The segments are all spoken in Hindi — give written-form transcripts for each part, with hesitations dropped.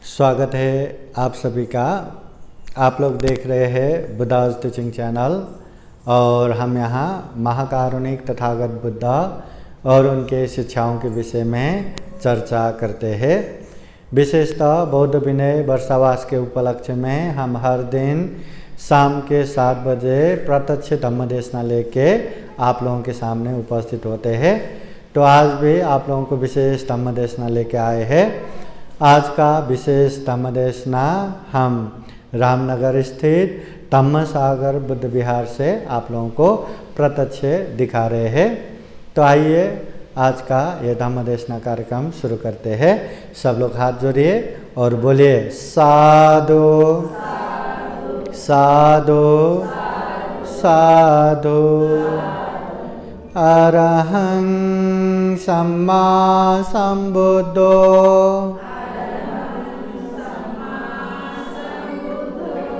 स्वागत है आप सभी का। आप लोग देख रहे हैं बुद्धाज टीचिंग चैनल और हम यहाँ महाकारुणिक तथागत बुद्धा और उनके शिक्षाओं के विषय में चर्चा करते हैं। विशेषतः बौद्ध विनय वर्षावास के उपलक्ष्य में हम हर दिन शाम के 7 बजे प्रत्यक्ष धम्म देशना लेके आप लोगों के सामने उपस्थित होते हैं। तो आज भी आप लोगों को विशेष धम्म देशना लेके आए हैं। आज का विशेष धम्म देशना हम रामनगर स्थित धम्म सागर बुद्ध विहार से आप लोगों को प्रत्यक्ष दिखा रहे हैं। तो आइए आज का यह धम्म देशना कार्यक्रम शुरू करते हैं। सब लोग हाथ जोड़िए और बोलिए साधु साधु साधु। अरहं सम्मा संबुद्धो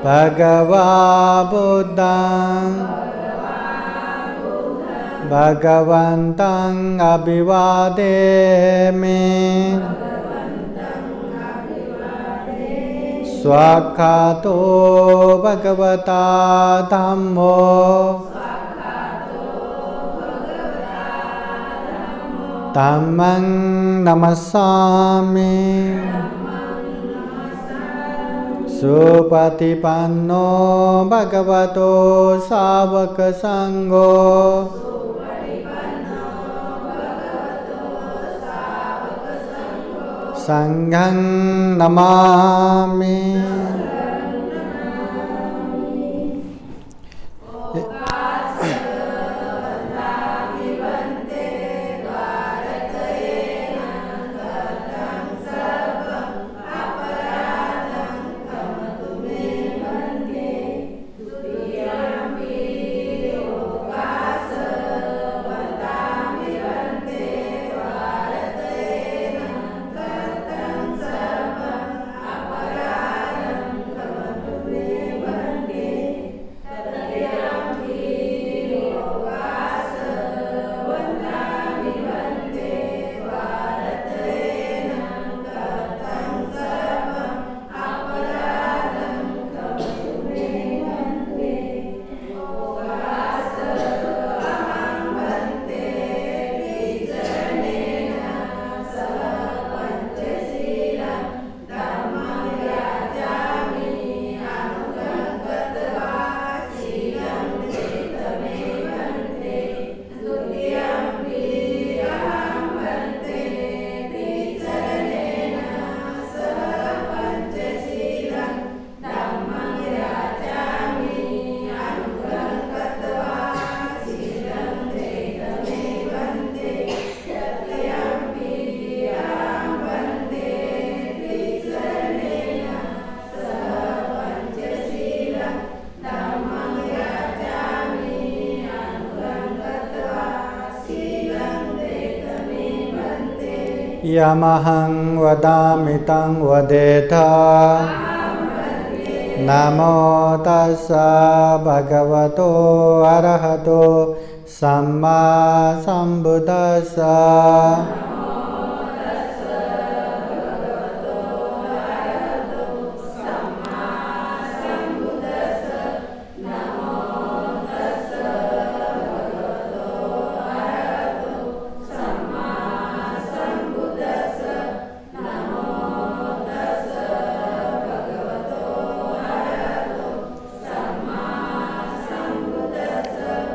भगवा बुद्धं भगवन्तं अभिवादेमि। स्वाख्यातो भगवता धम्मो धम्मं नमस्सामि। सुपतिपन्नो भगवतो सावक संघो संघं नमामि। यमहं वदामि तं वदेथ। नमो तस्स भगवतो अरहतो सम्मा संबुद्धस्स।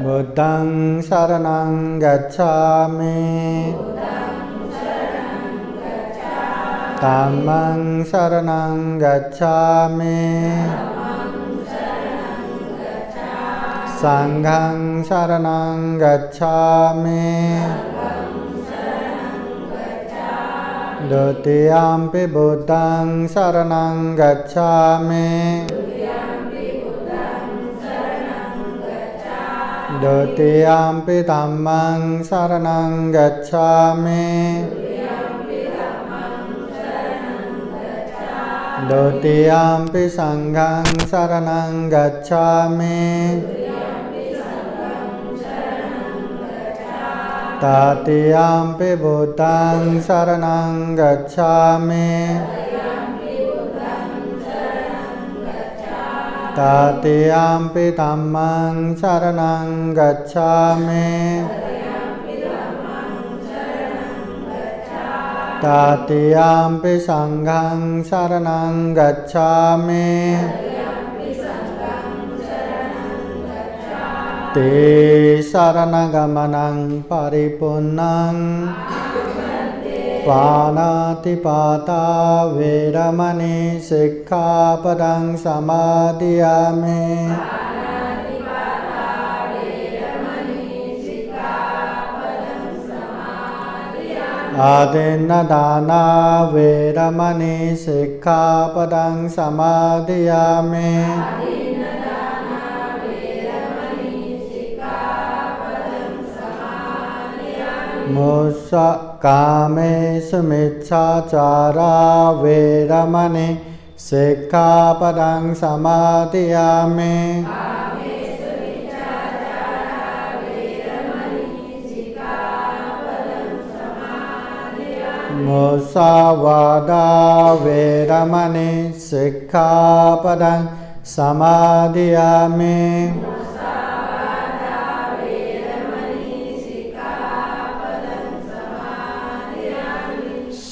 बुद्धं शरणं गच्छामि। धम्मं शरणं गच्छामि। संघं शरणं गच्छामि। द्वितीयंपि बुद्धं शरणं गच्छामि। द्वितीयंपि धम्मं शरणं गच्छामि। द्वितीयंपि संघं शरणं गच्छामि। तृतीयंपि बुद्धं शरणं गच्छामि। तृतीयम्पि धम्मं शरणं गच्छामि तृतीयम्पि संघं शरणं गच्छामि ते शरणगमनं परिपूर्णं पाणातिपाता वेरमणि सिक्खापदं समादयामि आदिन्नदाना वेरमणि सिक्खापदं समादयामि कामेषु मिच्छाचारा वेरमणि सिक्खापदं समादयामि मुसावादा वेरमणि सिक्खापदं समादयामि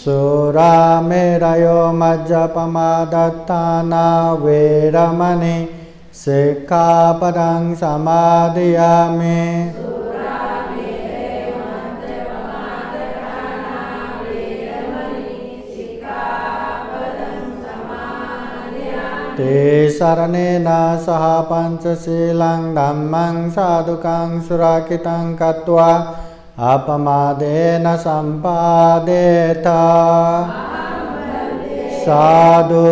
सुरामेरयो मज्जपमादत्ताना वेरमणि सिक्खापदं समादयामि ते शरणेन सह पंचशीलं धम्मं साधुकं सुरक्षितं कृत्वा अपमादेन सम्पादेत साधु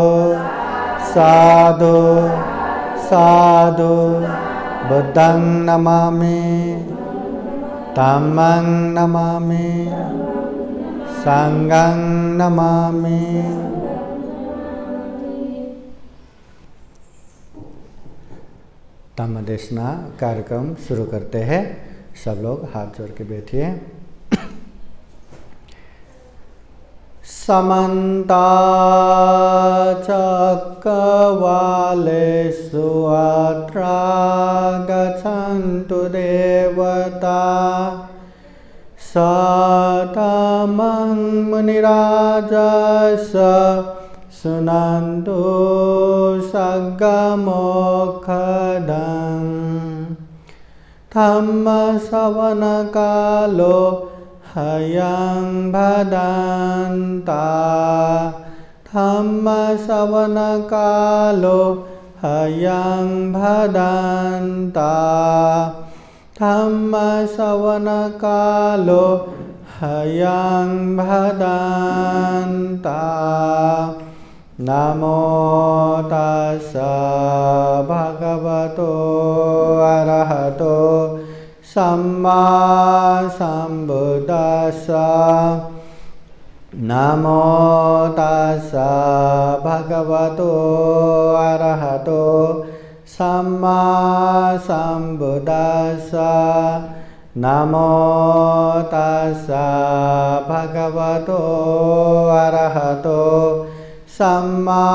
साधु साधु बुद्धं नमामि धम्मं नमामि संघं नमामि। धम्म देशना कार्यक्रम शुरू करते हैं। सब लोग हाथ जोड़ के बैठिए। समन्ता चक्रवालेषु अत्रा गच्छन्तु देवता सततं मुनिराजस शृण्वन्तु सद्गमोक्षदम् धम्मश्रवणकालो ह्यं भदन्ता धम्मश्रवणकालो ह्यं भदन्ता धम्मश्रवणकालो ह्यं भदन्ता। नमो तस्स भगवतो अरहतो सम्मा सम्बुद्दस्स नमो तस्स भगवतो अरहतो सम्मा सम्बुद्दस्स नमो तस्स भगवतो अरहतो सम्मा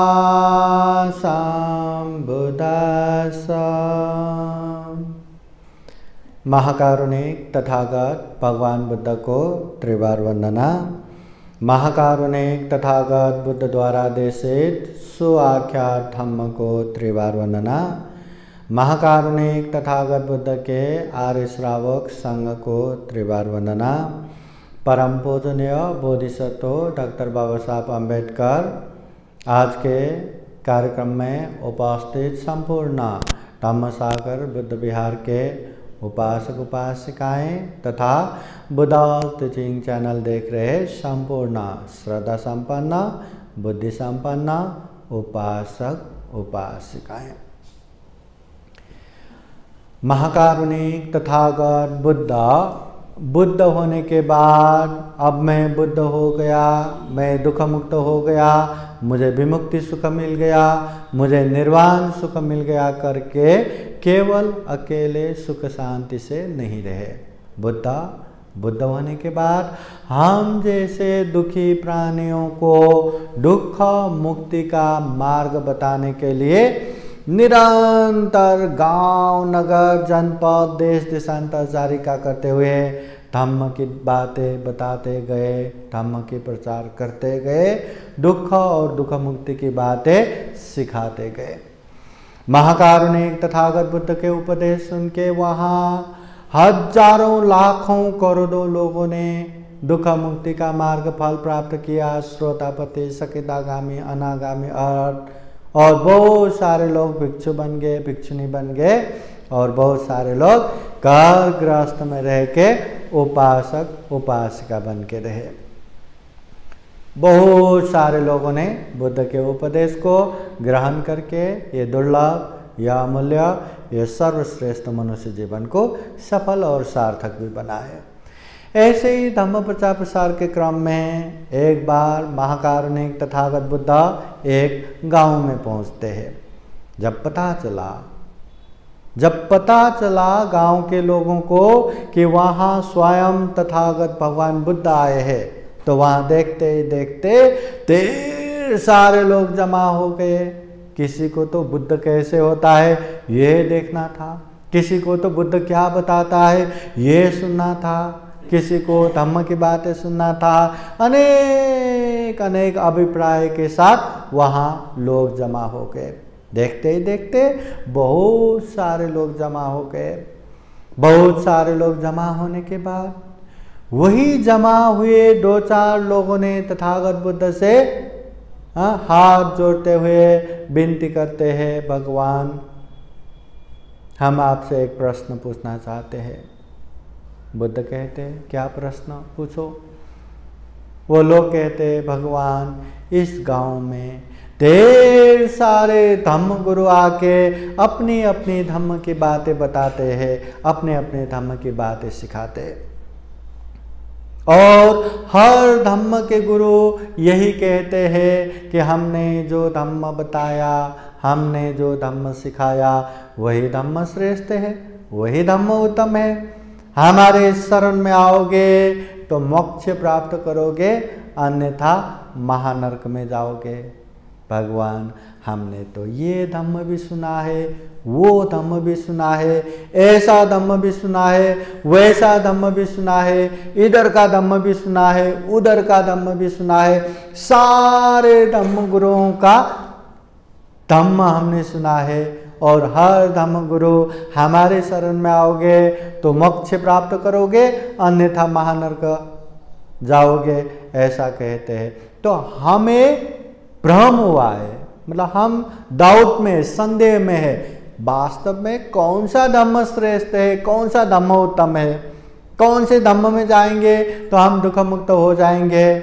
सम्बुद्दस्स। महाकारुणिक तथागत भगवान बुद्ध को त्रिवार वंदना। महाकारुणिक तथागत बुद्ध द्वारा देशित सुआख्यात धम्म को त्रिवार वंदना। महाकारुणिक तथागत बुद्ध के आर्य श्रावक संघ को त्रिवार वंदना। परम पूजनीय बोधिसत्व डॉक्टर बाबा साहब अम्बेडकर आज के कार्यक्रम में उपस्थित संपूर्ण धम्मसागर बुद्ध विहार के उपासक उपासिकाएं तथा बुद्धा टीचिंग चैनल देख रहे संपूर्ण श्रद्धा संपन्न बुद्धि संपन्न उपासक उपासिकाएं। महाकारुणिक तथागत बुद्ध होने के बाद अब मैं बुद्ध हो गया, मैं दुख मुक्त हो गया, मुझे विमुक्ति सुख मिल गया, मुझे निर्वाण सुख मिल गया करके केवल अकेले सुख शांति से नहीं रहे। बुद्ध होने के बाद हम जैसे दुखी प्राणियों को दुख मुक्ति का मार्ग बताने के लिए निरंतर गांव, नगर, जनपद, देश देशांतर जारी का करते हुए धम्म की बातें बताते गए, धम्म के प्रचार करते गए, दुख और दुख मुक्ति की बातें सिखाते गए। महाकारुणिक तथागत बुद्ध के उपदेश सुन के वहाँ हजारों लाखों करोड़ों लोगों ने दुख मुक्ति का मार्ग फल प्राप्त किया। श्रोतापति, सकितागामी, अनागामी और बहुत सारे लोग भिक्षु बन गए, भिक्षुनी बन गए और बहुत सारे लोग घर गृहस्थ में रह के उपासक उपासिका बन के रहे। बहुत सारे लोगों ने बुद्ध के उपदेश को ग्रहण करके ये दुर्लभ, यह अमूल्य, यह सर्वश्रेष्ठ मनुष्य जीवन को सफल और सार्थक भी बनाए। ऐसे ही धम्म प्रचार प्रसार के क्रम में एक बार महाकारुणिक तथागत बुद्ध एक गांव में पहुंचते हैं। जब पता चला गांव के लोगों को कि वहाँ स्वयं तथागत भगवान बुद्ध आए हैं, तो वहाँ देखते ही देखते ढेर सारे लोग जमा हो गए। किसी को तो बुद्ध कैसे होता है ये देखना था, किसी को तो बुद्ध क्या बताता है ये सुनना था, किसी को धम्म की बातें सुनना था। अनेक अनेक अभिप्राय के साथ वहाँ लोग जमा हो गए। देखते ही देखते बहुत सारे लोग जमा हो गए। बहुत सारे लोग जमा होने के बाद वही जमा हुए दो चार लोगों ने तथागत बुद्ध से हाथ जोड़ते हुए विनती करते हैं, भगवान हम आपसे एक प्रश्न पूछना चाहते हैं। बुद्ध कहते हैं क्या प्रश्न पूछो। वो लोग कहते हैं भगवान इस गांव में ढेर सारे धम्म गुरु आके अपनी अपनी धम्म की बातें बताते हैं, अपने अपने धम्म की बातें सिखाते हैं और हर धम्म के गुरु यही कहते हैं कि हमने जो धम्म बताया, हमने जो धम्म सिखाया वही धम्म श्रेष्ठ है, वही धम्म उत्तम है। हमारे शरण में आओगे तो मोक्ष प्राप्त करोगे, अन्यथा महानरक में जाओगे। भगवान हमने तो ये धम्म भी सुना है, वो धम्म भी सुना है, ऐसा धम्म भी सुना है, वैसा धम्म भी सुना है, इधर का धम्म भी सुना है, उधर का धम्म भी सुना है। सारे धम्म गुरुओं का धम्म हमने सुना है और हर धम्म गुरु हमारे शरण में आओगे तो मोक्ष प्राप्त करोगे, अन्यथा महानरक जाओगे, ऐसा कहते हैं। तो हमें भ्रम हुआ है, मतलब हम डाउट में, संदेह में है, वास्तव में कौन सा धम्म श्रेष्ठ है, कौन सा धम्म उत्तम है, कौन से धम्म में जाएंगे तो हम दुख मुक्त हो जाएंगे,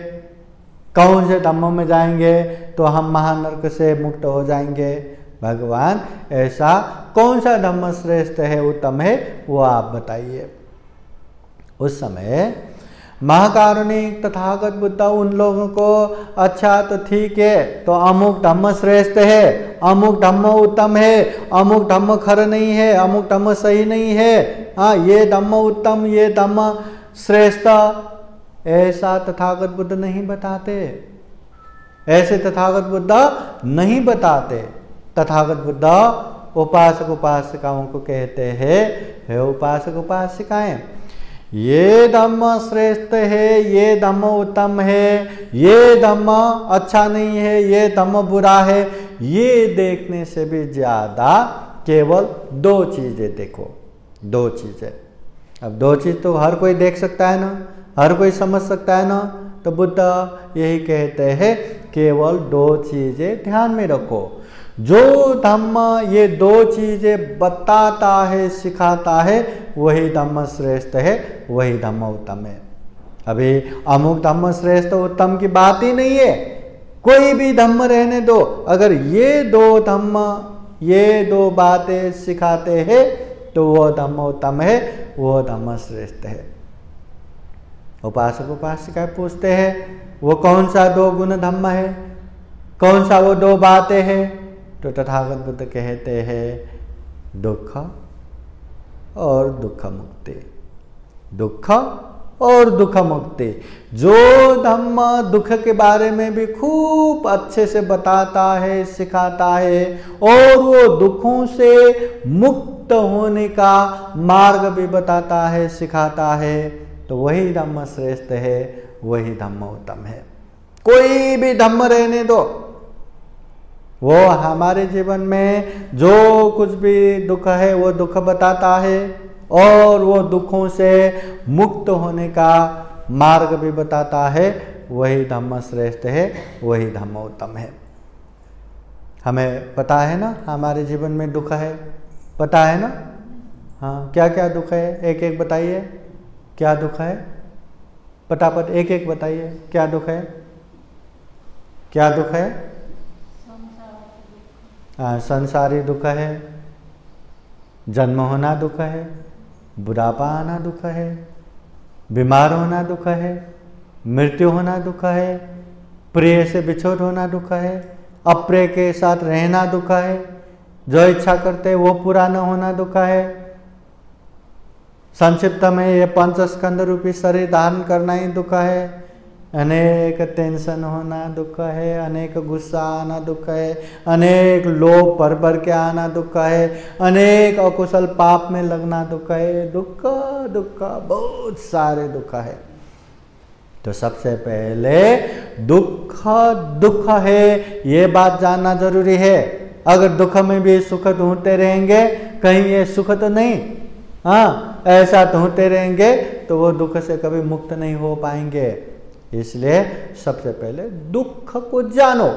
कौन से धम्म में जाएंगे तो हम महानरक से मुक्त हो जाएंगे। भगवान ऐसा कौन सा धम्म श्रेष्ठ है, उत्तम है, वो आप बताइए। उस समय महाकारुणिक तथागत बुद्ध उन लोगों को अच्छा तो ठीक है, तो अमुक धम्म श्रेष्ठ है, अमुक धम्म उत्तम है, अमुक धम्म खर नहीं है, अमुक धम्म सही नहीं है, हाँ ये धम्म उत्तम, ये धम्म श्रेष्ठ, ऐसा तथागत बुद्ध नहीं बताते। ऐसे तथागत बुद्ध नहीं बताते। तथागत बुद्ध उपासक उपासिकाओं को कहते हैं, हे उपासक उपासिकाएं, ये धम्म श्रेष्ठ है, ये धम्म उत्तम है, ये धम्म अच्छा नहीं है, ये धम्म बुरा है, ये देखने से भी ज्यादा केवल दो चीजें देखो, दो चीजें। अब दो चीज तो हर कोई देख सकता है ना, हर कोई समझ सकता है ना, तो बुद्ध यही कहते हैं केवल दो चीजें ध्यान में रखो। जो धम्म ये दो चीजें बताता है, सिखाता है, वही धम्म श्रेष्ठ है, वही धम्म उत्तम है। अभी अमुक धम्म श्रेष्ठ उत्तम की बात ही नहीं है, कोई भी धम्म रहने दो, अगर ये दो धम्म, ये दो बातें सिखाते हैं तो वो धम्म उत्तम है, वो धम्म श्रेष्ठ है। उपासक उपासिका पूछते हैं वो कौन सा दो गुण धम्म है, कौन सा वो दो बातें हैं, तो तथागत बुद्ध कहते हैं दुख और दुख मुक्ति, दुख और दुख मुक्ति। जो धम्म दुख के बारे में भी खूब अच्छे से बताता है, सिखाता है, और वो दुखों से मुक्त होने का मार्ग भी बताता है, सिखाता है, तो वही धम्म श्रेष्ठ है, वही धम्म उत्तम है। कोई भी धम्म रहने दो, वो हमारे जीवन में जो कुछ भी दुख है वो दुख बताता है, और वो दुखों से मुक्त होने का मार्ग भी बताता है, वही धम्म श्रेष्ठ है, वही धम्म उत्तम है। हमें पता है ना हमारे जीवन में दुख है, पता है ना? हाँ, क्या क्या दुख है, एक एक बताइए। क्या दुख है? पटापट एक एक बताइए, क्या दुख है? क्या दुख है? संसारी दुख है, जन्म होना दुख है, बुढ़ापा आना दुख है, बीमार होना दुख है, मृत्यु होना दुख है, प्रिय से बिछोड़ होना दुख है, अप्रिय के साथ रहना दुख है, जो इच्छा करते वो पूरा न होना दुख है। संक्षिप्त में ये पंच स्कंद रूपी शरीर धारण करना ही दुख है। अनेक टेंशन होना दुख है, अनेक गुस्सा आना दुख है, अनेक लोभ भर भर के आना दुख है, अनेक अकुशल पाप में लगना दुख है। दुख दुख बहुत सारे दुख है। तो सबसे पहले दुख दुख है, ये बात जानना जरूरी है। अगर दुख में भी सुख ढूंढते रहेंगे, कहीं ये सुख तो नहीं, हाँ ऐसा ढूंढते रहेंगे तो वो दुख से कभी मुक्त नहीं हो पाएंगे। इसलिए सबसे पहले दुख को जानो।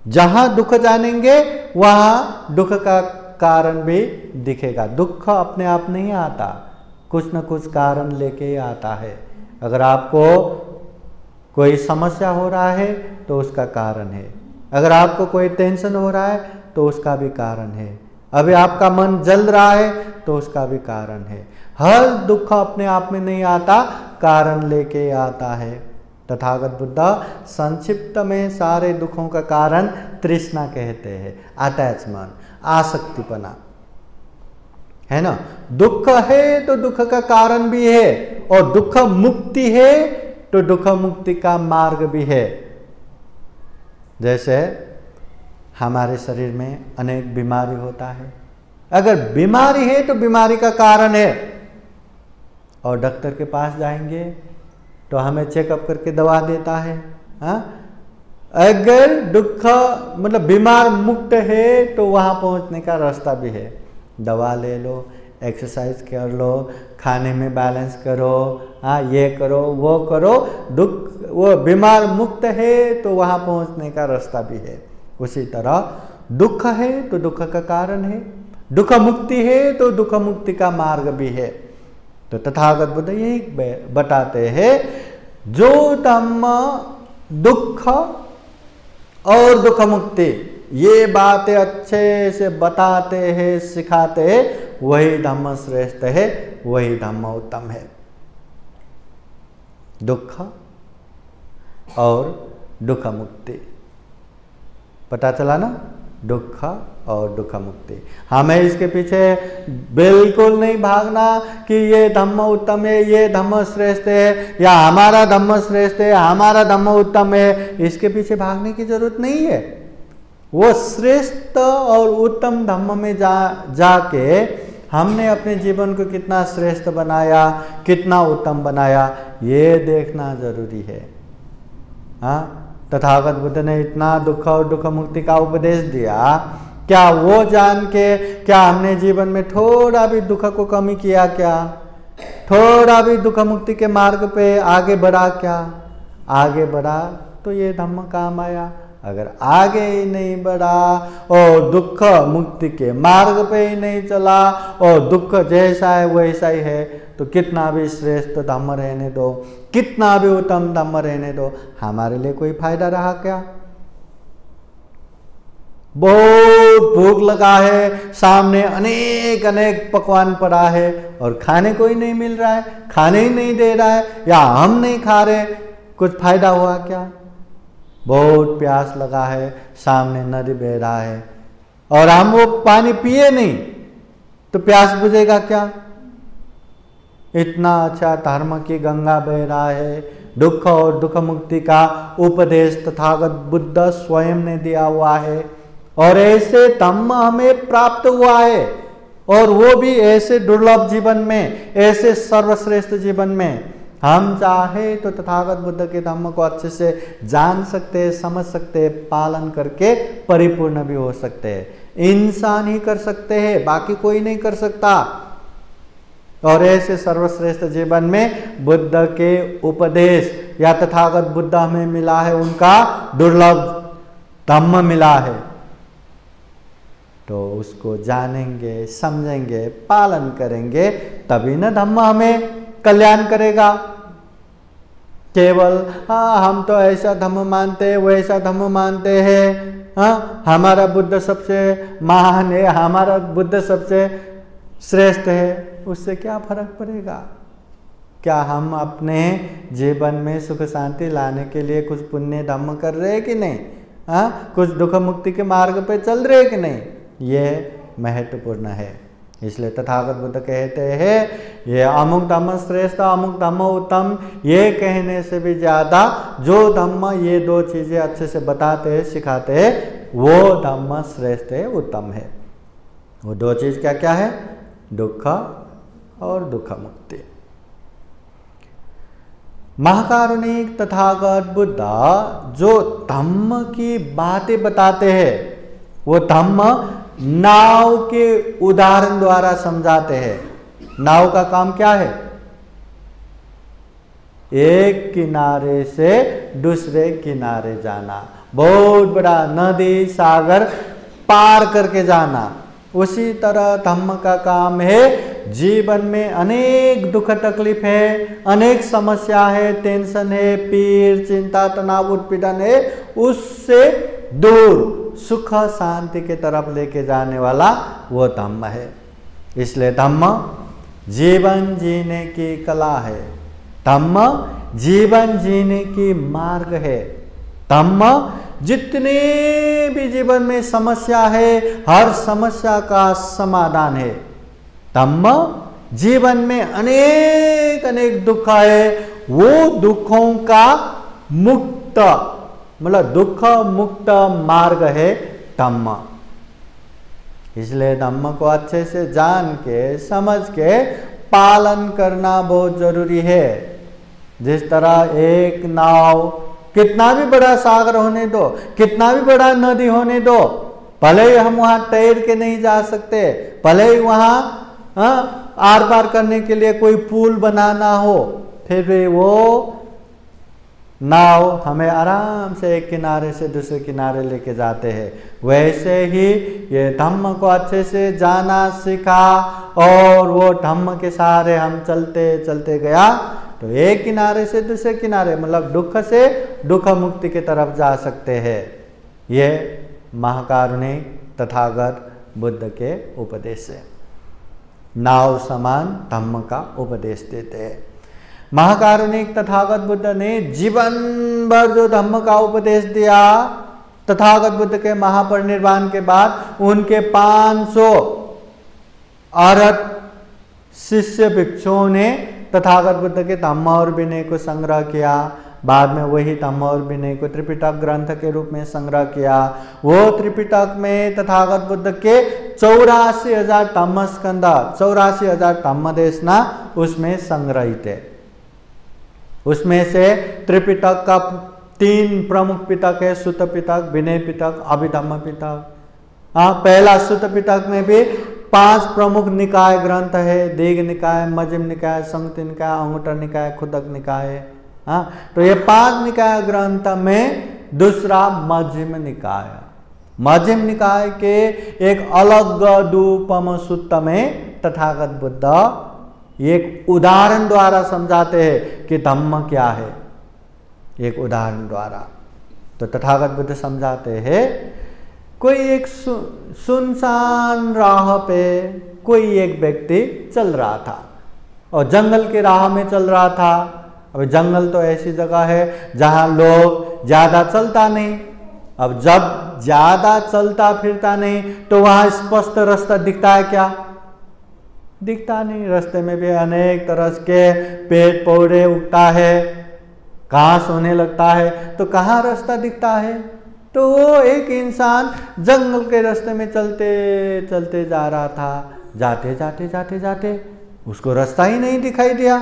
जहां दुख जानेंगे वहां दुख का कारण भी दिखेगा। दुख अपने आप नहीं आता, कुछ न कुछ कारण लेके ही आता है। अगर आपको कोई समस्या हो रहा है तो उसका कारण है, अगर आपको कोई टेंशन हो रहा है तो उसका भी कारण है, अभी आपका मन जल रहा है तो उसका भी कारण है। हर दुख अपने आप में नहीं आता, कारण लेके आता है। तथागत बुद्ध संक्षिप्त में सारे दुखों का कारण तृष्णा कहते हैं, अटैचमेंट, आसक्तिपना, है ना। दुख है तो दुख का कारण भी है, और दुख मुक्ति है तो दुख मुक्ति का मार्ग भी है। जैसे हमारे शरीर में अनेक बीमारी होता है, अगर बीमारी है तो बीमारी का कारण है, और डॉक्टर के पास जाएंगे तो हमें चेकअप करके दवा देता है। हाँ, अगर दुख मतलब बीमार मुक्त है तो वहाँ पहुँचने का रास्ता भी है। दवा ले लो, एक्सरसाइज कर लो, खाने में बैलेंस करो, हाँ ये करो वो करो, दुख वो बीमार मुक्त है तो वहाँ पहुँचने का रास्ता भी है। उसी तरह दुख है तो दुख का कारण है, दुख मुक्ति है तो दुख मुक्ति का मार्ग भी है। तो तथागत बुद्ध यही बताते हैं, जो धम्म दुख और दुख मुक्ति ये बातें अच्छे से बताते हैं, सिखाते हैं, वही धम्म श्रेष्ठ है, वही धम्म उत्तम है। दुख और दुख मुक्ति पता चला ना, दुख और दुख मुक्ति। हमें इसके पीछे बिल्कुल नहीं भागना कि ये धम्म उत्तम है, ये धम्म श्रेष्ठ है, या हमारा धम्म श्रेष्ठ है, हमारा धम्म उत्तम है। इसके पीछे भागने की जरूरत नहीं है। वो श्रेष्ठ और उत्तम धम्म में जाके हमने अपने जीवन को कितना श्रेष्ठ बनाया, कितना उत्तम बनाया, ये देखना जरूरी है। हाँ, तथागत बुद्ध ने इतना दुख और दुख मुक्ति का उपदेश दिया, क्या वो जान के क्या हमने जीवन में थोड़ा भी दुख को कमी किया? क्या थोड़ा भी दुख मुक्ति के मार्ग पे आगे बढ़ा? क्या आगे बढ़ा तो ये धम्म काम आया। अगर आगे ही नहीं बढ़ा और दुख मुक्ति के मार्ग पे ही नहीं चला और दुख जैसा है वैसा ही है, तो कितना भी श्रेष्ठ धम्म रहने दो, कितना भी उत्तम धम्म रहने दो, हमारे लिए कोई फायदा रहा क्या? बहुत भूख लगा है, सामने अनेक अनेक पकवान पड़ा है और खाने को ही नहीं मिल रहा है, खाने ही नहीं दे रहा है, या हम नहीं खा रहे, कुछ फायदा हुआ क्या? बहुत प्यास लगा है, सामने नदी बह रहा है और हम वो पानी पिए नहीं, तो प्यास बुझेगा क्या? इतना अच्छा धर्म की गंगा बह रहा है, दुख और दुख मुक्ति का उपदेश तथागत बुद्ध स्वयं ने दिया हुआ है, और ऐसे धम्म हमें प्राप्त हुआ है, और वो भी ऐसे दुर्लभ जीवन में, ऐसे सर्वश्रेष्ठ जीवन में। हम चाहे तो तथागत बुद्ध के धम्म को अच्छे से जान सकते हैं, समझ सकते हैं, पालन करके परिपूर्ण भी हो सकते हैं। इंसान ही कर सकते हैं, बाकी कोई नहीं कर सकता। और ऐसे सर्वश्रेष्ठ जीवन में बुद्ध के उपदेश या तथागत बुद्ध हमें मिला है, उनका दुर्लभ धम्म मिला है, तो उसको जानेंगे, समझेंगे, पालन करेंगे, तभी न धम्म हमें कल्याण करेगा। केवल हाँ हम तो ऐसा धम्म मानते हैं, वैसा धम्म मानते हैं, हाँ हमारा बुद्ध सबसे महान है, हमारा बुद्ध सबसे श्रेष्ठ है, उससे क्या फर्क पड़ेगा? क्या हम अपने जीवन में सुख शांति लाने के लिए कुछ पुण्य धम्म कर रहे हैं कि नहीं? हाँ कुछ दुख मुक्ति के मार्ग पे चल रहे हैं कि नहीं? ये महत्वपूर्ण है। इसलिए तथागत बुद्ध कहते हैं ये अमुक धम्म श्रेष्ठ, अमुक धम्म उत्तम, ये कहने से भी ज़्यादा जो धम्म ये दो चीज़ें अच्छे से बताते हैं, सिखाते हैं, वो धम्म श्रेष्ठ है, उत्तम है। वो दो चीज़ क्या क्या है? दुख और दुख मुक्ति। महाकारुणिक तथागत बुद्ध जो धम्म की बातें बताते हैं, वो धम्म नाव के उदाहरण द्वारा समझाते हैं। नाव का काम क्या है? एक किनारे से दूसरे किनारे जाना, बहुत बड़ा नदी सागर पार करके जाना। उसी तरह धम्म का काम है, जीवन में अनेक दुख तकलीफ है, अनेक समस्या है, टेंशन है, पीड़ चिंता तनाव उत्पीड़न है, उससे दूर सुख शांति के तरफ लेके जाने वाला वो धम्म है। इसलिए धम्म जीवन जीने की कला है, धम्म जीवन जीने की मार्ग है, धम्म जितने भी जीवन में समस्या है, हर समस्या का समाधान है। धम्म जीवन में अनेक अनेक दुख है, वो दुखों का मुक्त मतलब दुख मुक्त मार्ग है धम्म। इसलिए धम्म को अच्छे से जान के समझ के पालन करना बहुत जरूरी है। जिस तरह एक नाव, कितना भी बड़ा सागर होने दो, कितना भी बड़ा नदी होने दो, भले ही हम वहां तैर के नहीं जा सकते, भले ही वहां आर पार करने के लिए कोई पुल बनाना हो, फिर भी वो नाव हमें आराम से एक किनारे से दूसरे किनारे लेके जाते हैं। वैसे ही ये धम्म को अच्छे से जाना सीखा और वो धम्म के सहारे हम चलते चलते गया तो एक किनारे से दूसरे किनारे मतलब दुख से दुख मुक्ति की तरफ जा सकते हैं। ये महाकारुणिक तथागत बुद्ध के उपदेश है। नाव समान धम्म का उपदेश देते हैं। महाकारुणिक तथागत बुद्ध ने जीवन भर जो धम्म का उपदेश दिया, तथागत बुद्ध के महापरिनिर्वाण के बाद उनके 500 अरहत शिष्य भिक्षुओं ने तथागत बुद्ध के धम्म और विनय को संग्रह किया। बाद में वही धम्म और विनय को त्रिपिटक ग्रंथ के रूप में संग्रह किया। वो त्रिपिटक में तथागत बुद्ध के 84,000 धम्म स्कंद, 84,000 धम्म देशना उसमें संग्रहित है। उसमें से त्रिपिटक का 3 प्रमुख पिटक है, सुत्त पिटक, विनय पिटक, अभिधम्म पिटक। पहला सुत्त पिटक में भी 5 प्रमुख निकाय ग्रंथ है, दीघ निकाय, मध्यम निकाय, संयुक्ति निकाय, अंगुत्तर निकाय, खुदक निकाय। तो ये 5 निकाय ग्रंथ में दूसरा मध्यम निकाय। मध्यम निकाय के एक अलग दूपम सुत्त में तथागत बुद्ध एक उदाहरण द्वारा समझाते हैं कि धम्म क्या है। एक उदाहरण द्वारा तो तथागत बुद्ध समझाते हैं, कोई एक सुनसान राह पे कोई एक व्यक्ति चल रहा था और जंगल के राह में चल रहा था। अब जंगल तो ऐसी जगह है जहां लोग ज्यादा चलता नहीं। अब जब ज्यादा चलता फिरता नहीं तो वहां स्पष्ट रास्ता दिखता है क्या? दिखता नहीं। रास्ते में भी अनेक तरह के पेड़ पौधे उगता है, घास होने लगता है, तो कहाँ रास्ता दिखता है? तो वो एक इंसान जंगल के रास्ते में चलते चलते जा रहा था। जाते जाते जाते जाते उसको रास्ता ही नहीं दिखाई दिया,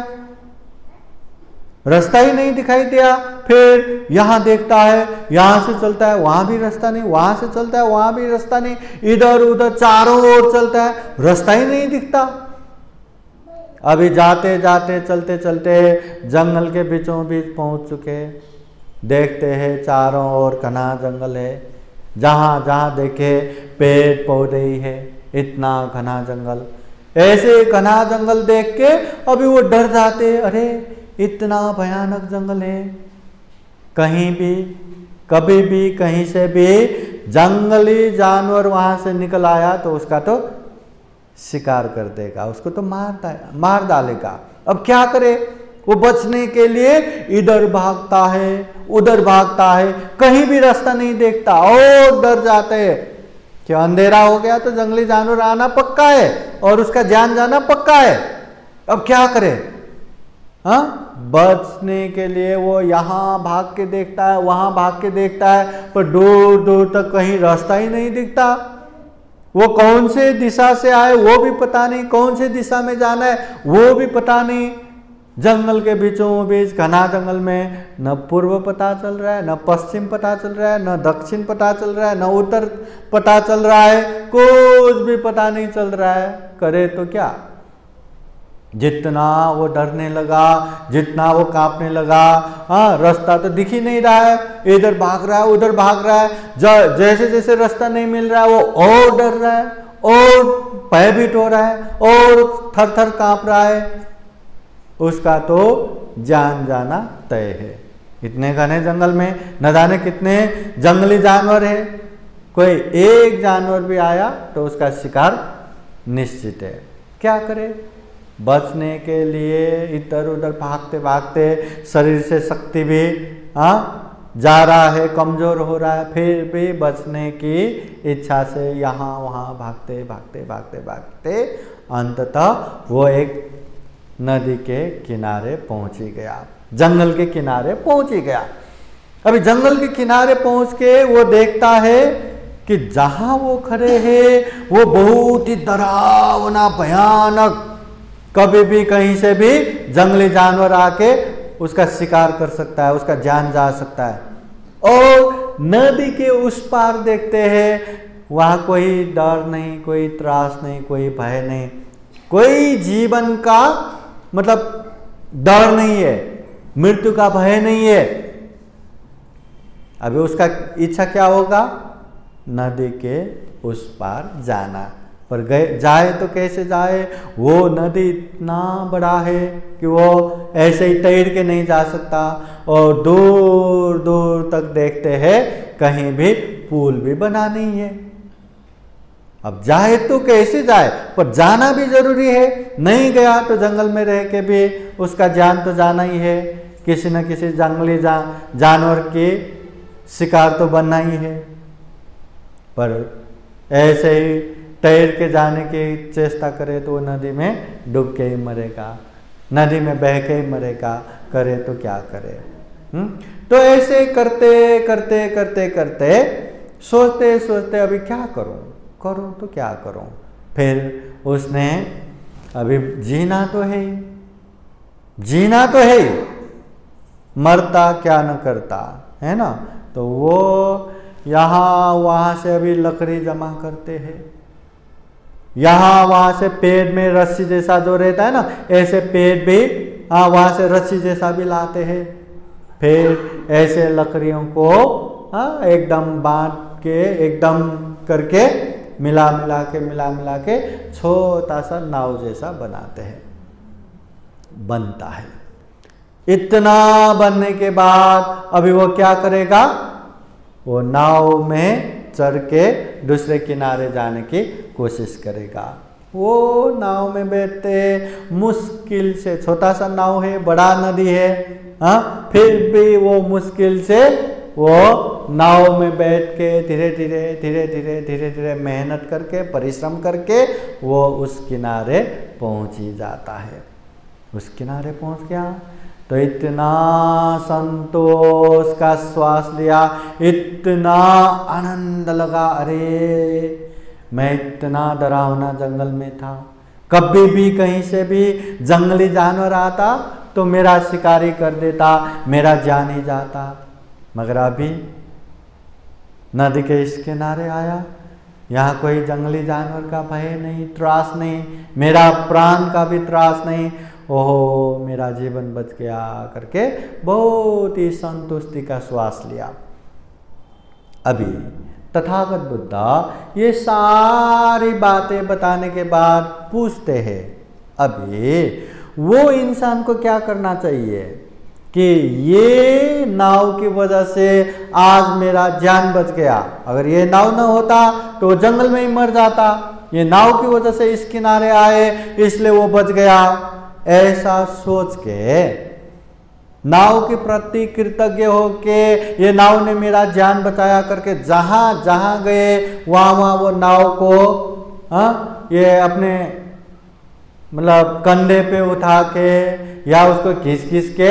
रास्ता ही नहीं दिखाई दिया। फिर यहाँ देखता है, यहाँ से चलता है, वहां भी रास्ता नहीं, वहां से चलता है, वहां भी रास्ता नहीं, इधर उधर चारों ओर चलता है, रास्ता ही नहीं दिखता। अभी जाते जाते चलते चलते जंगल के बीचों बीच पहुंच चुके। देखते हैं चारों ओर घना जंगल है, जहां जहां देखे पेड़ पौधे ही है, इतना घना जंगल। ऐसे घना जंगल देख के अभी वो डर जाते, अरे इतना भयानक जंगल है, कहीं भी कभी भी कहीं से भी जंगली जानवर वहां से निकल आया तो उसका तो शिकार कर देगा, उसको तो मार डालेगा। अब क्या करे? वो बचने के लिए इधर भागता है, उधर भागता है, कहीं भी रास्ता नहीं देखता और डर जाते हैं कि अंधेरा हो गया तो जंगली जानवर आना पक्का है और उसका जान जाना पक्का है। अब क्या करे? हाँ, बचने के लिए वो यहाँ भाग के देखता है, वहां भाग के देखता है, पर दूर दूर तक कहीं रास्ता ही नहीं दिखता। वो कौन से दिशा से आए वो भी पता नहीं, कौन से दिशा में जाना है वो भी पता नहीं। जंगल के बीचों बीच घना जंगल में न पूर्व पता चल रहा है, न पश्चिम पता चल रहा है, न दक्षिण पता चल रहा है, न उत्तर पता चल रहा है, कुछ भी पता नहीं चल रहा है। करे तो क्या? जितना वो डरने लगा, जितना वो कांपने लगा, हाँ रास्ता तो दिख ही नहीं रहा है, इधर भाग रहा है, उधर भाग रहा है। जैसे जैसे रास्ता नहीं मिल रहा है वो और डर रहा है और भयभीत हो रहा है और थर थर कांप रहा है। उसका तो जान जाना तय है। इतने घने जंगल में न जाने कितने जंगली जानवर है, कोई एक जानवर भी आया तो उसका शिकार निश्चित है। क्या करे? बचने के लिए इधर उधर भागते भागते शरीर से शक्ति भी जा रहा है, कमजोर हो रहा है, फिर भी बचने की इच्छा से यहाँ वहाँ भागते भागते भागते भागते अंततः वो एक नदी के किनारे पहुंच ही गया, जंगल के किनारे पहुंच ही गया। अभी जंगल के किनारे पहुंच के वो देखता है कि जहां वो खड़े हैं वो बहुत ही डरावना भयानक, कभी भी कहीं से भी जंगली जानवर आके उसका शिकार कर सकता है, उसका जान जा सकता है। और नदी के उस पार देखते हैं वहां कोई डर नहीं, कोई त्रास नहीं, कोई भय नहीं, कोई जीवन का मतलब डर नहीं है, मृत्यु का भय नहीं है। अभी उसका इच्छा क्या होगा? नदी के उस पार जाना। पर जाए तो कैसे जाए? वो नदी इतना बड़ा है कि वो ऐसे ही तैर के नहीं जा सकता और दूर दूर तक देखते हैं कहीं भी पुल भी बना नहीं है। अब जाए तो कैसे जाए? पर जाना भी जरूरी है। नहीं गया तो जंगल में रह के भी उसका जान तो जाना ही है, किसी न किसी जंगली जानवर के शिकार तो बनना ही है। पर ऐसे ही तैर के जाने की चेष्टा करे तो वो नदी में डूब के ही मरेगा, नदी में बह के ही मरेगा। करे तो क्या करे? तो ऐसे करते करते करते करते सोचते सोचते अभी क्या करूं तो क्या करूं? फिर उसने अभी जीना तो है ही, जीना तो है ही, मरता क्या न करता है ना। तो वो यहाँ वहाँ से अभी लकड़ी जमा करते हैं, यहाँ वहाँ से पेड़ में रस्सी जैसा जो रहता है ना, ऐसे पेड़ भी वहाँ से रस्सी जैसा भी लाते हैं। फिर ऐसे लकड़ियों को एकदम बांध के एकदम करके मिला मिला के छोटा सा नाव जैसा बनाते हैं, बनता है। इतना बनने के बाद अभी वो क्या करेगा? वो नाव में चढ़ के दूसरे किनारे जाने की कोशिश करेगा। वो नाव में बैठते मुश्किल से, छोटा सा नाव है, बड़ा नदी है, फिर भी वो मुश्किल से वो नाव में बैठ के धीरे धीरे धीरे धीरे धीरे धीरे मेहनत करके परिश्रम करके वो उस किनारे पहुंच ही जाता है। उस किनारे पहुंच गया तो इतना संतोष का श्वास लिया, इतना आनंद लगा, अरे मैं इतना डरावना जंगल में था, कभी भी कहीं से भी जंगली जानवर आता तो मेरा शिकारी कर देता, मेरा जान ही जाता। मगर अभी नदी के इस किनारे आया, यहाँ कोई जंगली जानवर का भय नहीं, त्रास नहीं, मेरा प्राण का भी त्रास नहीं, ओहो मेरा जीवन बच गया करके बहुत ही संतुष्टि का श्वास लिया। अभी तथागत बुद्धा ये सारी बातें बताने के बाद पूछते हैं, अभी वो इंसान को क्या करना चाहिए कि ये नाव की वजह से आज मेरा जान बच गया, अगर ये नाव न होता तो जंगल में ही मर जाता, ये नाव की वजह से इस किनारे आए इसलिए वो बच गया, ऐसा सोच के नाव के प्रति कृतज्ञ होके ये नाव ने मेरा जान बचाया करके जहां जहां गए वहां वहां वो नाव को ये अपने मतलब कंधे पे उठा के या उसको घिस घिस के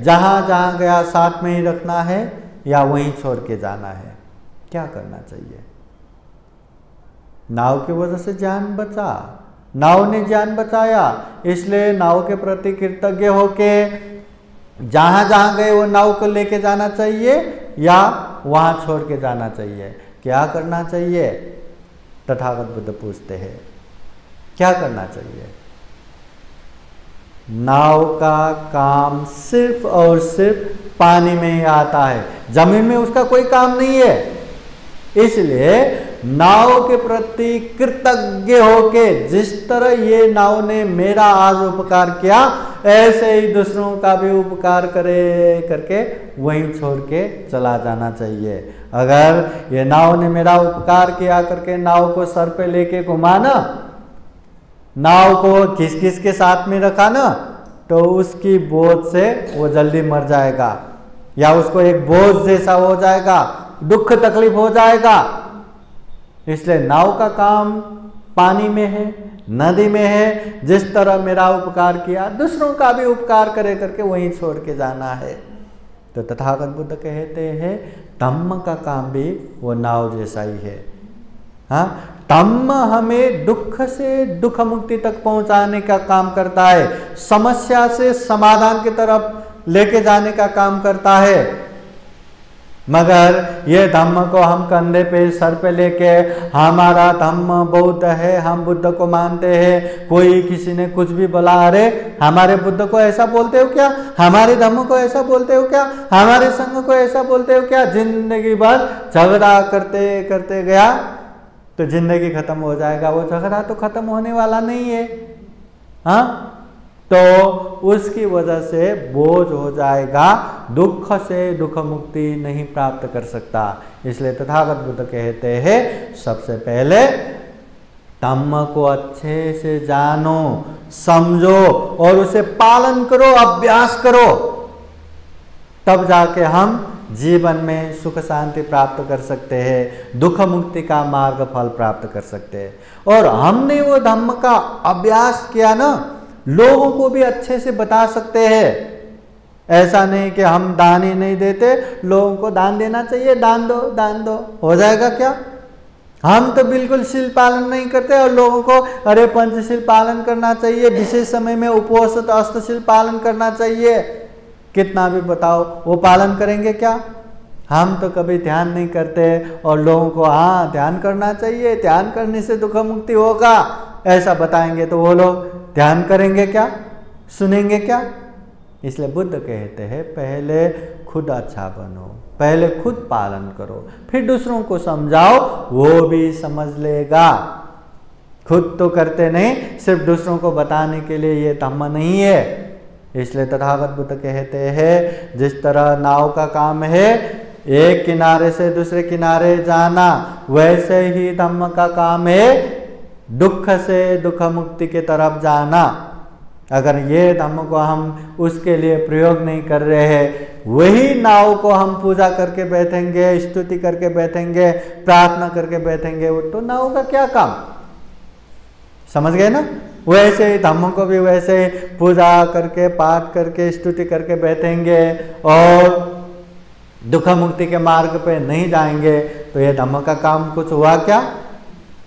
जहां जहां गया साथ में ही रखना है या वहीं छोड़ के जाना है। क्या करना चाहिए? नाव की वजह से जान बचा, नाव ने जान बचाया, इसलिए नाव के प्रति कृतज्ञ होके जहां जहां गए वो नाव को लेके जाना चाहिए या वहां छोड़ के जाना चाहिए? क्या करना चाहिए? तथागत बुद्ध पूछते हैं, क्या करना चाहिए? नाव का काम सिर्फ और सिर्फ पानी में ही आता है, जमीन में उसका कोई काम नहीं है। इसलिए नाव के प्रति कृतज्ञ होके जिस तरह ये नाव ने मेरा आज उपकार किया ऐसे ही दूसरों का भी उपकार करे करके वहीं छोड़ के चला जाना चाहिए। अगर ये नाव ने मेरा उपकार किया करके नाव को सर पे लेके घुमाना, नाव को घिस घिस के साथ में रखा ना, तो उसकी बोझ से वो जल्दी मर जाएगा या उसको एक बोझ जैसा हो जाएगा, दुख तकलीफ हो जाएगा। इसलिए नाव का काम पानी में है, नदी में है, जिस तरह मेरा उपकार किया दूसरों का भी उपकार करे करके वहीं छोड़ के जाना है। तो तथागत बुद्ध कहते हैं धम्म का काम भी वो नाव जैसा ही है। हाँ, धम्म हमें दुख से दुख मुक्ति तक पहुंचाने का काम करता है, समस्या से समाधान की तरफ लेके जाने का काम करता है। मगर ये धम्म को हम कंधे पे सर पे लेके हमारा धम्म बौद्ध है, हम बुद्ध को मानते हैं, कोई किसी ने कुछ भी बोला, अरे हमारे बुद्ध को ऐसा बोलते हो क्या, हमारे धम्म को ऐसा बोलते हो क्या, हमारे संघ को ऐसा बोलते हो क्या, जिंदगी भर झगड़ा करते करते गया तो जिंदगी खत्म हो जाएगा। वो झगड़ा तो खत्म होने वाला नहीं है। हाँ, तो उसकी वजह से बोझ हो जाएगा, दुख से दुख मुक्ति नहीं प्राप्त कर सकता। इसलिए तथागत बुद्ध कहते हैं सबसे पहले धम्म को अच्छे से जानो, समझो और उसे पालन करो, अभ्यास करो, तब जाके हम जीवन में सुख शांति प्राप्त कर सकते हैं, दुख मुक्ति का मार्ग फल प्राप्त कर सकते हैं। और हमने वो धम्म का अभ्यास किया ना, लोगों को भी अच्छे से बता सकते हैं। ऐसा नहीं कि हम दान ही नहीं देते, लोगों को दान देना चाहिए, दान दो दान दो, हो जाएगा क्या? हम तो बिल्कुल शील पालन नहीं करते और लोगों को अरे पंचशील पालन करना चाहिए, विशेष समय में उपवास अष्टशील पालन करना चाहिए, कितना भी बताओ वो पालन करेंगे क्या? हम तो कभी ध्यान नहीं करते और लोगों को हाँ ध्यान करना चाहिए, ध्यान करने से दुख मुक्ति होगा ऐसा बताएंगे तो वो लोग ध्यान करेंगे क्या, सुनेंगे क्या? इसलिए बुद्ध कहते हैं पहले खुद अच्छा बनो, पहले खुद पालन करो, फिर दूसरों को समझाओ, वो भी समझ लेगा। खुद तो करते नहीं, सिर्फ दूसरों को बताने के लिए ये धम्म नहीं है। इसलिए तथागत बुद्ध कहते हैं जिस तरह नाव का काम है एक किनारे से दूसरे किनारे जाना, वैसे ही धम्म का काम है दुख से दुख मुक्ति की तरफ जाना। अगर ये धम्म को हम उसके लिए प्रयोग नहीं कर रहे हैं वही नाव को हम पूजा करके बैठेंगे, स्तुति करके बैठेंगे, प्रार्थना करके बैठेंगे, वो तो नाव का क्या काम। समझ गए ना। वैसे ही धम्म को भी वैसे ही पूजा करके, पाठ करके, स्तुति करके बैठेंगे और दुख मुक्ति के मार्ग पे नहीं जाएंगे तो ये धम्म का काम कुछ हुआ क्या?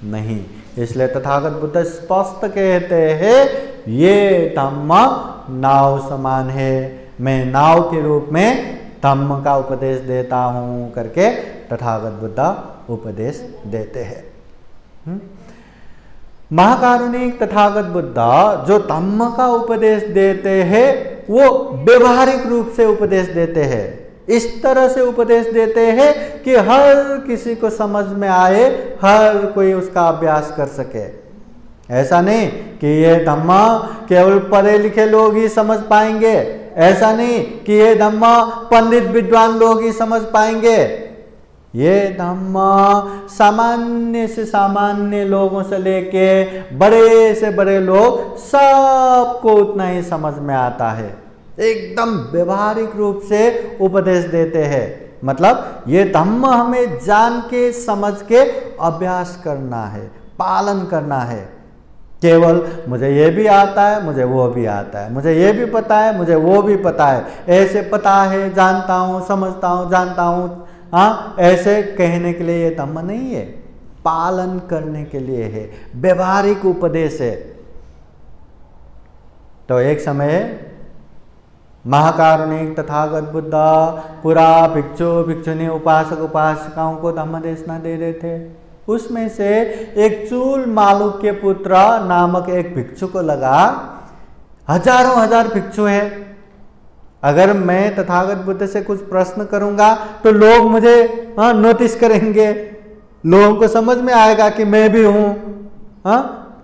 नहीं। इसलिए तथागत बुद्ध स्पष्ट कहते हैं ये धम्म नाव समान है, मैं नाव के रूप में धम्म का उपदेश देता हूं करके तथागत बुद्ध उपदेश देते हैं। महाकारुणिक तथागत बुद्ध जो धम्म का उपदेश देते हैं वो व्यवहारिक रूप से उपदेश देते हैं। इस तरह से उपदेश देते हैं कि हर किसी को समझ में आए, हर कोई उसका अभ्यास कर सके। ऐसा नहीं कि ये धम्म केवल पढ़े लिखे लोग ही समझ पाएंगे, ऐसा नहीं कि ये धम्म पंडित विद्वान लोग ही समझ पाएंगे। ये धम्म सामान्य से सामान्य लोगों से लेके बड़े से बड़े लोग सबको उतना ही समझ में आता है। एकदम व्यवहारिक रूप से उपदेश देते हैं। मतलब ये धम्म हमें जान के समझ के अभ्यास करना है, पालन करना है। केवल मुझे ये भी आता है, मुझे वो भी आता है, मुझे ये भी पता है, मुझे वो भी पता है, ऐसे पता है, जानता हूँ, समझता हूँ, जानता हूँ, हाँ, ऐसे कहने के लिए ये धम्म नहीं है, पालन करने के लिए है, व्यवहारिक उपदेश है। तो एक समय महाकारुणिक तथागत बुद्ध पूरा भिक्षु भिक्षुनी उपासक उपासिकाओं को धम्म देशना दे रहे थे। उसमें से एक चूल मालूक के पुत्र नामक एक भिक्षु को लगा हजारों हजार भिक्षु है, अगर मैं तथागत बुद्ध से कुछ प्रश्न करूंगा तो लोग मुझे नोटिस करेंगे, लोगों को समझ में आएगा कि मैं भी हूं,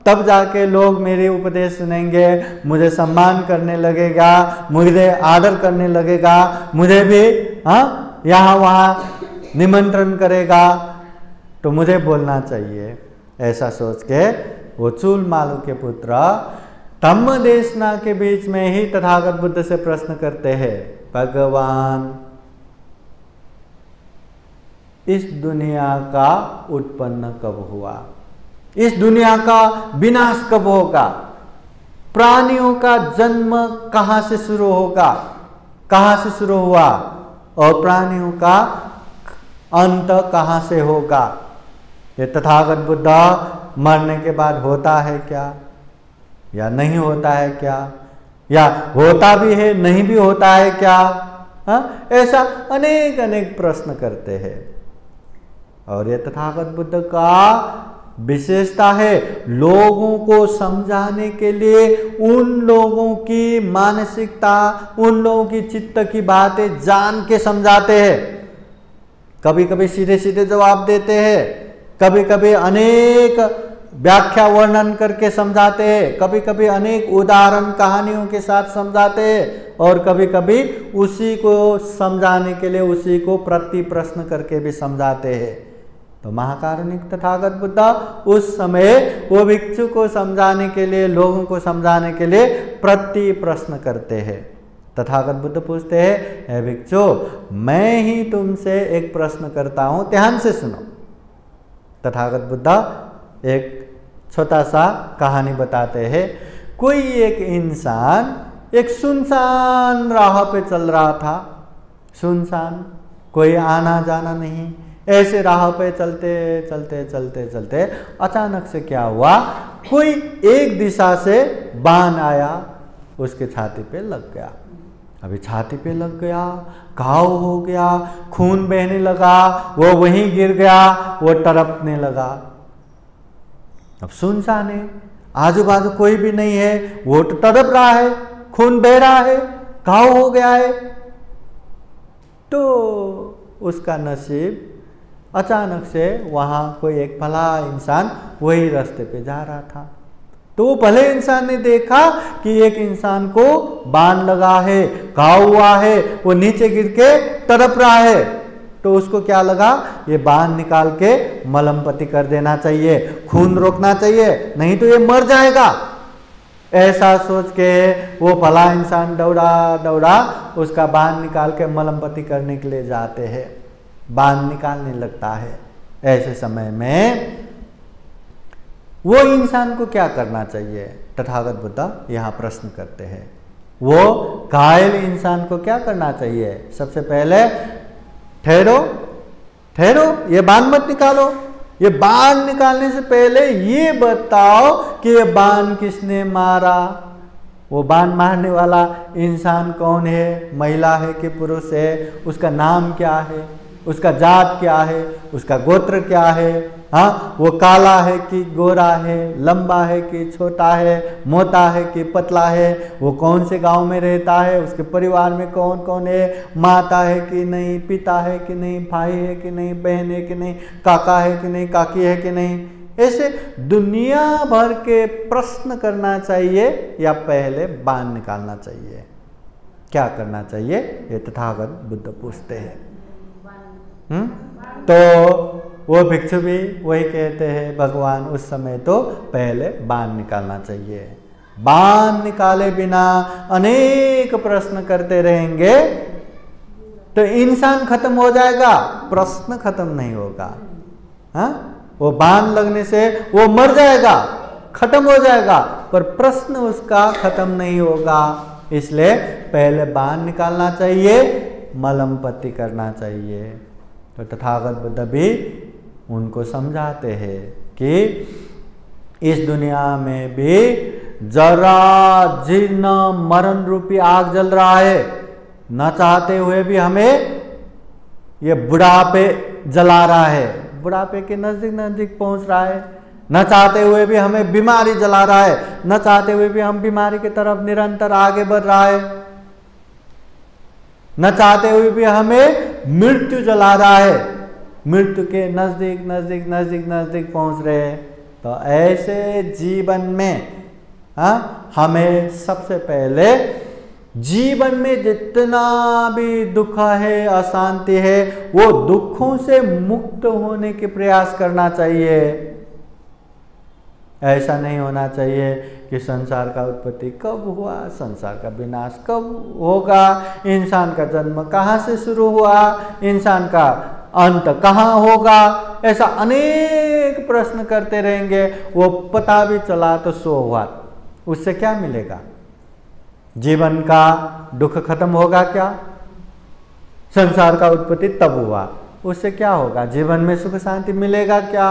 तब जाके लोग मेरे उपदेश सुनेंगे, मुझे सम्मान करने लगेगा, मुझे आदर करने लगेगा, मुझे भी यहाँ वहाँ निमंत्रण करेगा, तो मुझे बोलना चाहिए। ऐसा सोच के वो चूल मालू के पुत्र धम्म देशना के बीच में ही तथागत बुद्ध से प्रश्न करते हैं, भगवान इस दुनिया का उत्पन्न कब हुआ, इस दुनिया का विनाश कब होगा, प्राणियों का जन्म कहाँ से शुरू होगा, कहाँ से शुरू हुआ, और प्राणियों का अंत कहाँ से होगा। ये तथागत बुद्ध मरने के बाद होता है क्या या नहीं होता है क्या, या होता भी है नहीं भी होता है क्या, ऐसा अनेक अनेक प्रश्न करते हैं। और ये तथागत बुद्ध का विशेषता है, लोगों को समझाने के लिए उन लोगों की मानसिकता, उन लोगों की चित्त की बातें जान के समझाते हैं। कभी कभी सीधे सीधे जवाब देते हैं, कभी कभी अनेक व्याख्या वर्णन करके समझाते हैं, कभी कभी अनेक उदाहरण कहानियों के साथ समझाते हैं, और कभी कभी उसी को समझाने के लिए उसी को प्रति प्रश्न करके भी समझाते हैं। तो महाकारुणिक तथागत बुद्ध उस समय वो भिक्षु को समझाने के लिए, लोगों को समझाने के लिए प्रति प्रश्न करते हैं। तथागत बुद्ध पूछते हैं, हे भिक्षु, मैं ही तुमसे एक प्रश्न करता हूं, ध्यान से सुनो। तथागत बुद्ध एक छोटा सा कहानी बताते हैं। कोई एक इंसान एक सुनसान राह पे चल रहा था, सुनसान, कोई आना जाना नहीं, ऐसे राह पे चलते चलते चलते चलते अचानक से क्या हुआ, कोई एक दिशा से बाण आया, उसके छाती पे लग गया। अभी छाती पे लग गया, घाव हो गया, खून बहने लगा, वो वहीं गिर गया, वो तड़पने लगा। अब सुनसान है, आजू बाजू कोई भी नहीं है, वो तो तड़प रहा है, खून बह रहा है, घाव हो गया है। तो उसका नसीब, अचानक से वहां कोई एक भला इंसान वही रास्ते पे जा रहा था। तो वो भले इंसान ने देखा कि एक इंसान को बाण लगा है, घाव हुआ है, वो नीचे गिर के तड़प रहा है। तो उसको क्या लगा, ये बाण निकाल के मलम पट्टी कर देना चाहिए, खून रोकना चाहिए, नहीं तो ये मर जाएगा। ऐसा सोच के वो भला इंसान दौड़ा दौड़ा उसका बांध निकाल के मलम पट्टी करने के लिए जाते हैं, बांध निकालने लगता है। ऐसे समय में वो इंसान को क्या करना चाहिए? तथागत बुद्ध यहाँ प्रश्न करते हैं। वो घायल इंसान को क्या करना चाहिए? सबसे पहले ठहरो ठहरो, ये बांध मत निकालो। ये बांध निकालने से पहले ये बताओ कि ये बांध किसने मारा? वो बांध मारने वाला इंसान कौन है? महिला है कि पुरुष है? उसका नाम क्या है? उसका जात क्या है? उसका गोत्र क्या है? हाँ, वो काला है कि गोरा है? लंबा है कि छोटा है? मोटा है कि पतला है? वो कौन से गांव में रहता है? उसके परिवार में कौन कौन है? माता है कि नहीं? पिता है कि नहीं? भाई है कि नहीं? बहन है कि नहीं? काका है कि नहीं? काकी है कि नहीं? ऐसे दुनिया भर के प्रश्न करना चाहिए या पहले बांध निकालना चाहिए? क्या करना चाहिए? ये तथागत बुद्ध पूछते हैं। तो वो भिक्षु भी वही कहते हैं, भगवान उस समय तो पहले बांध निकालना चाहिए। बांध निकाले बिना अनेक प्रश्न करते रहेंगे तो इंसान खत्म हो जाएगा, प्रश्न खत्म नहीं होगा। हाँ, वो बांध लगने से वो मर जाएगा, खत्म हो जाएगा, पर प्रश्न उसका खत्म नहीं होगा। इसलिए पहले बांध निकालना चाहिए, मलम पट्टी करना चाहिए। तो तथागत बुद्ध भी उनको समझाते हैं कि इस दुनिया में भी जरा जीर्ण मरण रूपी आग जल रहा है। न चाहते हुए भी हमें ये बुढ़ापे जला रहा है, बुढ़ापे के नजदीक नजदीक पहुंच रहा है। न चाहते हुए भी हमें बीमारी जला रहा है, न चाहते हुए भी हम बीमारी की तरफ निरंतर आगे बढ़ रहा है। न चाहते हुए भी हमें मृत्यु जला रहा है, मृत्यु के नजदीक नजदीक नजदीक नजदीक पहुंच रहे हैं। तो ऐसे जीवन में हमें सबसे पहले जीवन में जितना भी दुख है, अशांति है, वो दुखों से मुक्त होने के प्रयास करना चाहिए। ऐसा नहीं होना चाहिए कि संसार का उत्पत्ति कब हुआ, संसार का विनाश कब होगा, इंसान का जन्म कहाँ से शुरू हुआ, इंसान का अंत कहाँ होगा, ऐसा अनेक प्रश्न करते रहेंगे। वो पता भी चला तो सो हुआ, उससे क्या मिलेगा? जीवन का दुख खत्म होगा क्या? संसार का उत्पत्ति तब हुआ, उससे क्या होगा? जीवन में सुख शांति मिलेगा क्या?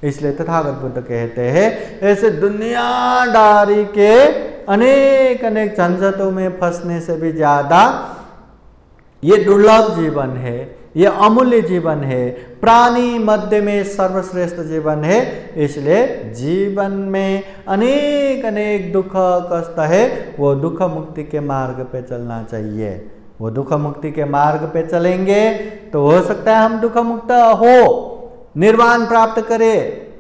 इसलिए तथागत बुद्ध कहते हैं ऐसे दुनियादारी के अनेक अनेक झंझटों में फंसने से भी ज्यादा ये दुर्लभ जीवन है, ये अमूल्य जीवन है, प्राणी मध्य में सर्वश्रेष्ठ जीवन है। इसलिए जीवन में अनेक अनेक दुख कष्ट है, वो दुख मुक्ति के मार्ग पे चलना चाहिए। वो दुख मुक्ति के मार्ग पे चलेंगे तो हो सकता है हम दुख मुक्त हो, निर्वाण प्राप्त करे,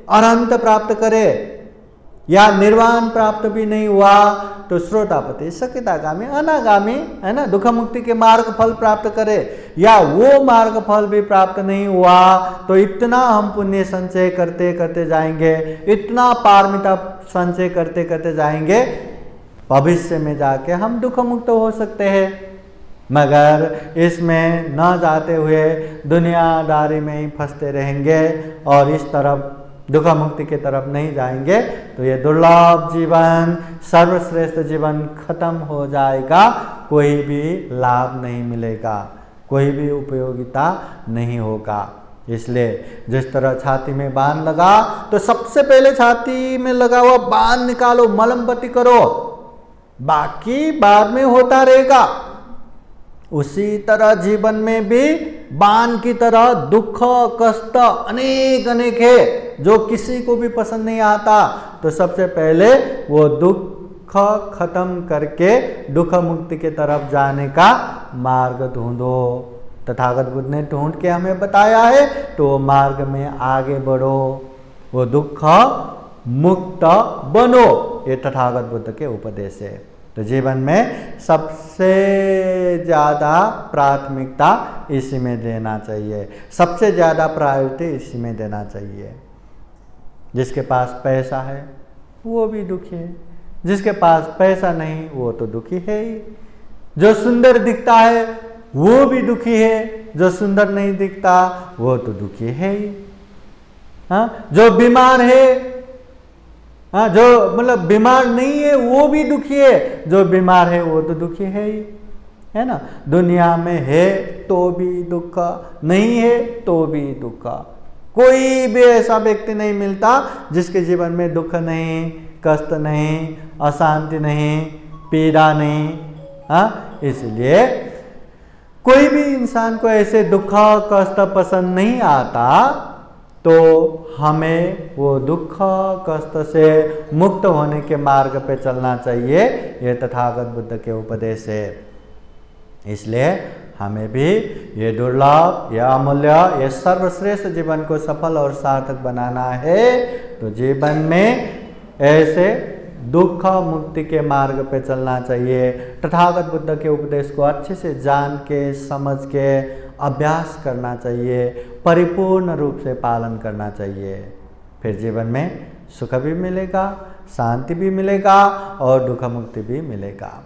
अनंत प्राप्त करे, या निर्वाण प्राप्त भी नहीं हुआ तो श्रोतापति, सकितागामी, अनागामी, है ना, दुख मुक्ति के मार्ग फल प्राप्त करे, या वो मार्ग फल भी प्राप्त नहीं हुआ तो इतना हम पुण्य संचय करते करते जाएंगे, इतना पारमिता संचय करते करते जाएंगे, भविष्य में जाके हम दुख मुक्त हो सकते हैं। मगर इसमें न जाते हुए दुनियादारी में ही फंसते रहेंगे और इस तरफ दुख मुक्ति की तरफ नहीं जाएंगे तो ये दुर्लभ जीवन, सर्वश्रेष्ठ जीवन खत्म हो जाएगा, कोई भी लाभ नहीं मिलेगा, कोई भी उपयोगिता नहीं होगा। इसलिए जिस तरह छाती में बांध लगा तो सबसे पहले छाती में लगा हुआ बांध निकालो, मलम पट्टी करो, बाकी बाद में होता रहेगा। उसी तरह जीवन में भी बाण की तरह दुख कष्ट अनेक अनेक है जो किसी को भी पसंद नहीं आता। तो सबसे पहले वो दुख खत्म करके दुख मुक्ति की तरफ जाने का मार्ग ढूंढो। तथागत बुद्ध ने ढूंढ के हमें बताया है, तो वो मार्ग में आगे बढ़ो, वो दुख मुक्त बनो। ये तथागत बुद्ध के उपदेश है। तो जीवन में सबसे ज़्यादा प्राथमिकता इसी में देना चाहिए, सबसे ज़्यादा प्रायोरिटी इसी में देना चाहिए। जिसके पास पैसा है वो भी दुखी है, जिसके पास पैसा नहीं वो तो दुखी है ही। जो सुंदर दिखता है वो भी दुखी है, जो सुंदर नहीं दिखता वो तो दुखी है ही। हाँ, जो बीमार है, हाँ, जो मतलब बीमार नहीं है वो भी दुखी है, जो बीमार है वो तो दुखी है ही, है ना। दुनिया में है तो भी दुख, नहीं है तो भी दुख। कोई भी ऐसा व्यक्ति नहीं मिलता जिसके जीवन में दुख नहीं, कष्ट नहीं, अशांति नहीं, पीड़ा नहीं। हाँ, इसलिए कोई भी इंसान को ऐसे दुख कष्ट पसंद नहीं आता, तो हमें वो दुख कष्ट से मुक्त होने के मार्ग पे चलना चाहिए। ये तथागत बुद्ध के उपदेश है। इसलिए हमें भी ये दुर्लभ, ये अमूल्य, ये सर्वश्रेष्ठ जीवन को सफल और सार्थक बनाना है। तो जीवन में ऐसे दुख मुक्ति के मार्ग पे चलना चाहिए। तथागत बुद्ध के उपदेश को अच्छे से जान के, समझ के अभ्यास करना चाहिए, परिपूर्ण रूप से पालन करना चाहिए। फिर जीवन में सुख भी मिलेगा, शांति भी मिलेगा और दुख मुक्ति भी मिलेगा।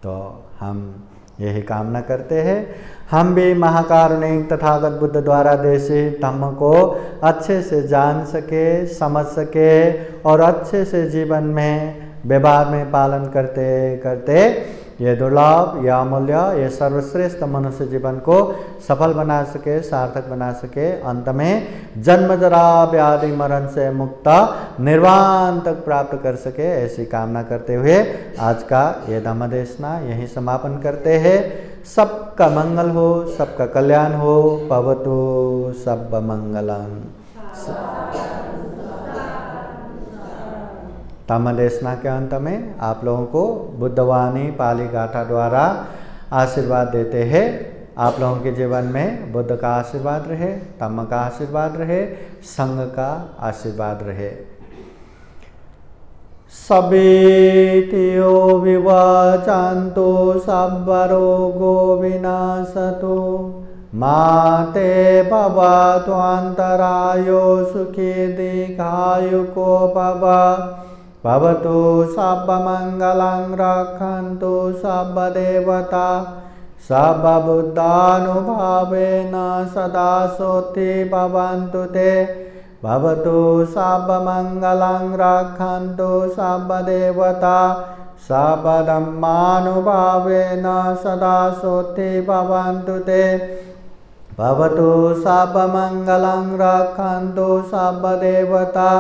तो हम यही कामना करते हैं हम भी महाकारुणिक तथागत बुद्ध द्वारा देशित धम्म को अच्छे से जान सके, समझ सके और अच्छे से जीवन में व्यवहार में पालन करते करते ये दुर्लभ, ये अमूल्य, ये सर्वश्रेष्ठ मनुष्य जीवन को सफल बना सके, सार्थक बना सके। अंत में जन्म जरा व्याधि मरण से मुक्त निर्वाण तक प्राप्त कर सके, ऐसी कामना करते हुए आज का ये धम्म देशना यहीं समापन करते हैं। सबका मंगल हो, सबका कल्याण हो। भवतु सब मंगलम। धम्म देशना के अंत में आप लोगों को बुद्धवाणी पाली गाथा द्वारा आशीर्वाद देते हैं। आप लोगों के जीवन में बुद्ध का आशीर्वाद रहे, धम्म का आशीर्वाद रहे, संघ का आशीर्वाद रहे। सवेतियो विवाचान्तो सब्बरोगो विनाशतो माते भवतु अन्तरायो सुखी दीर्घायुको भवतु सर्वमङ्गलं रक्षन्तु सर्वदेवता सर्वबुद्धानुभावेन सदा सोति भवन्तु ते। भवतु सर्वमङ्गलं रक्षन्तु सर्वदेवता सर्वधर्मानुभावेन सदा सोति भवन्तु ते। भवतु सर्वमङ्गलं रक्षन्तु सर्वदेवता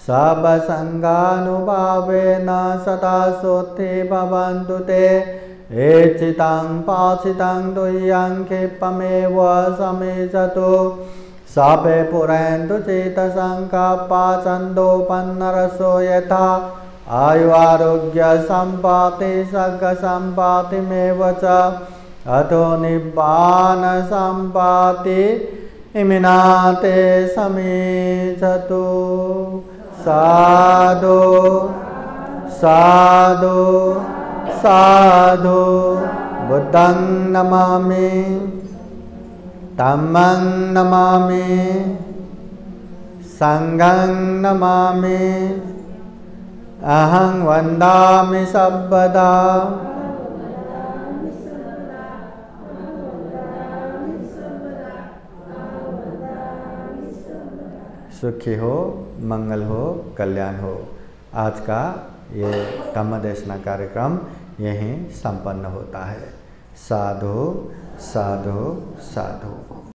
सर्वसंगानुभावेन सदा सोति भवन्तु ते। एचितं पाचितं तुय्यं क्षिप्रमेव समेचतु सापे पुरन्तु चेतसंकल्पचन्दोपन्नरसो यथा आयु आरोग्य सम्पत्ति सर्ग सम्पत्तिमेव च अतो निब्बान सम्पत्ति इमिनाते समेचतु। साधु साधु साधु। बुद्धं नमामि, धम्मं नमामि, संघं नमामि, अहं वन्दामि सर्वदा। सुखी हो, मंगल हो, कल्याण हो। आज का ये धम्म देशना कार्यक्रम यहीं संपन्न होता है। साधु साधु साधु।